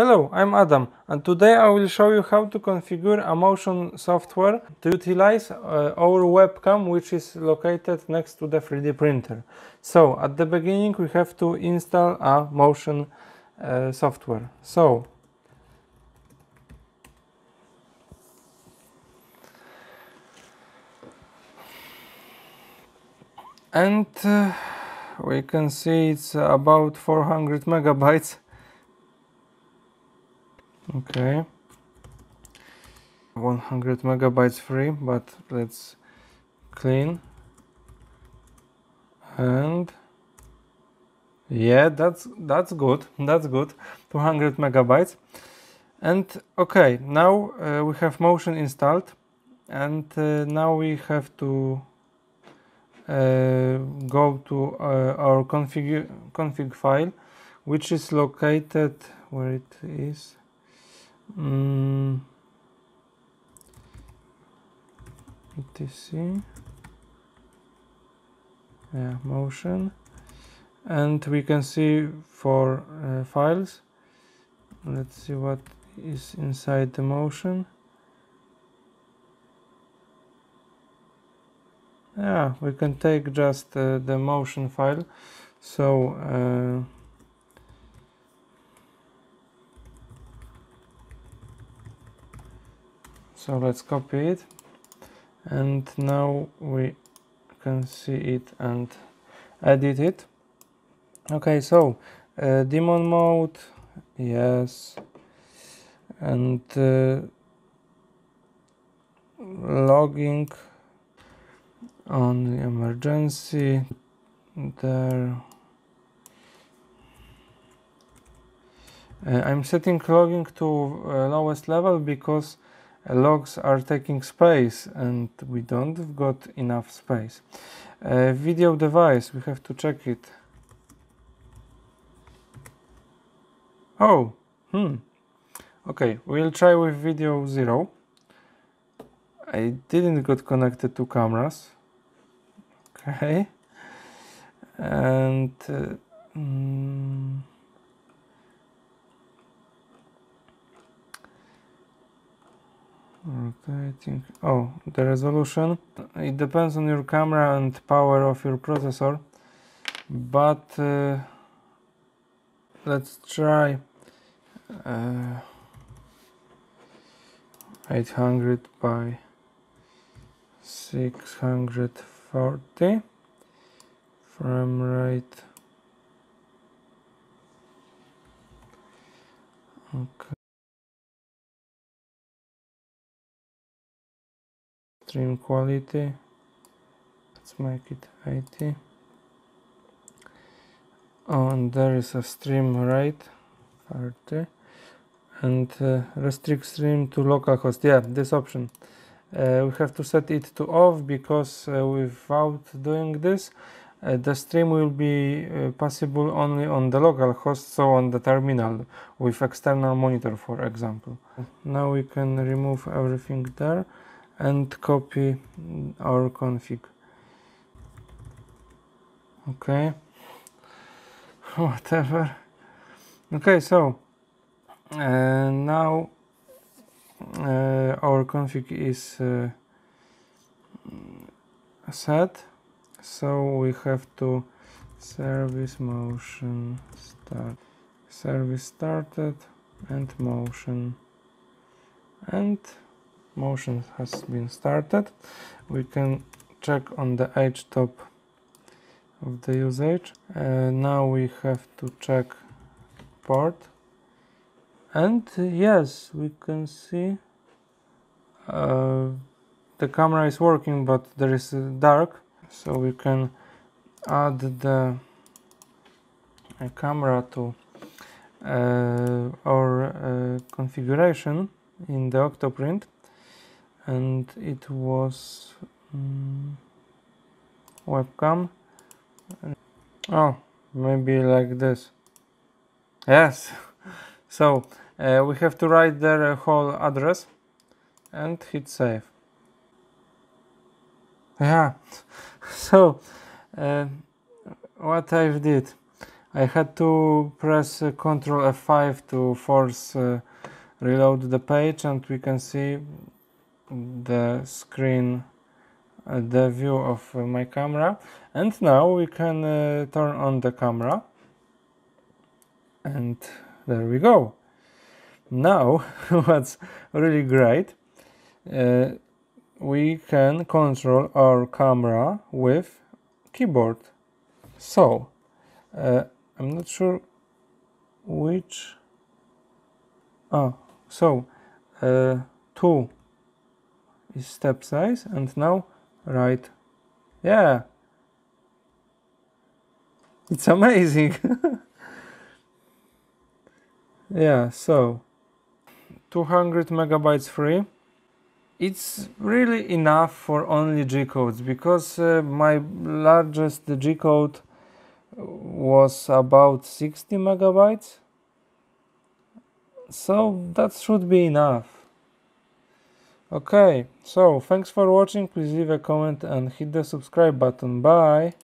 Hello, I'm Adam, and today I will show you how to configure a motion software to utilize our webcam, which is located next to the 3D printer. So at the beginning we have to install a motion software. We can see it's about 400 megabytes. Okay, 100 megabytes free, but let's clean. And yeah, that's good. That's good. 200 megabytes. And okay, now we have Motion installed, and now we have to go to our config file, which is located where it is. etc. Yeah, Motion, and we can see four files. Let's see what is inside the Motion. Yeah, we can take just the Motion file. So let's copy it, and now we can see it and edit it. Okay, so demon mode, yes, and logging on the emergency there. I'm setting logging to lowest level because logs are taking space and we don't have got enough space. Video device, we have to check it. Oh, okay, we'll try with video 0. I didn't get connected to cameras. Okay, and rotating. Oh, the resolution. It depends on your camera and power of your processor, but let's try 800 by 640 frame rate. Okay. Stream quality, let's make it 80. Oh, and there is a stream rate 30, and restrict stream to localhost. Yeah, this option. We have to set it to off because without doing this, the stream will be possible only on the local host, so on the terminal with external monitor, for example. Now we can remove everything there and copy our config. Okay, whatever. Okay, so now our config is set, so we have to service motion start, service started, and motion has been started. We can check on the edge top of the usage. Now we have to check port, and yes, we can see the camera is working, but there is dark, so we can add the camera to our configuration in the Octoprint, and it was webcam. Oh, maybe like this. Yes. So we have to write their whole address and hit save. Yeah. So what I did, I had to press Ctrl F5 to force reload the page, and we can see the screen, the view of my camera. And now we can turn on the camera, and there we go. Now what's really great, we can control our camera with keyboard. So I'm not sure which. So 2 is step size, and now right. Yeah, it's amazing. Yeah, so 200 megabytes free. It's really enough for only G codes, because my largest G code was about 60 megabytes. So that should be enough. Okay, so thanks for watching. Please leave a comment and hit the subscribe button. Bye.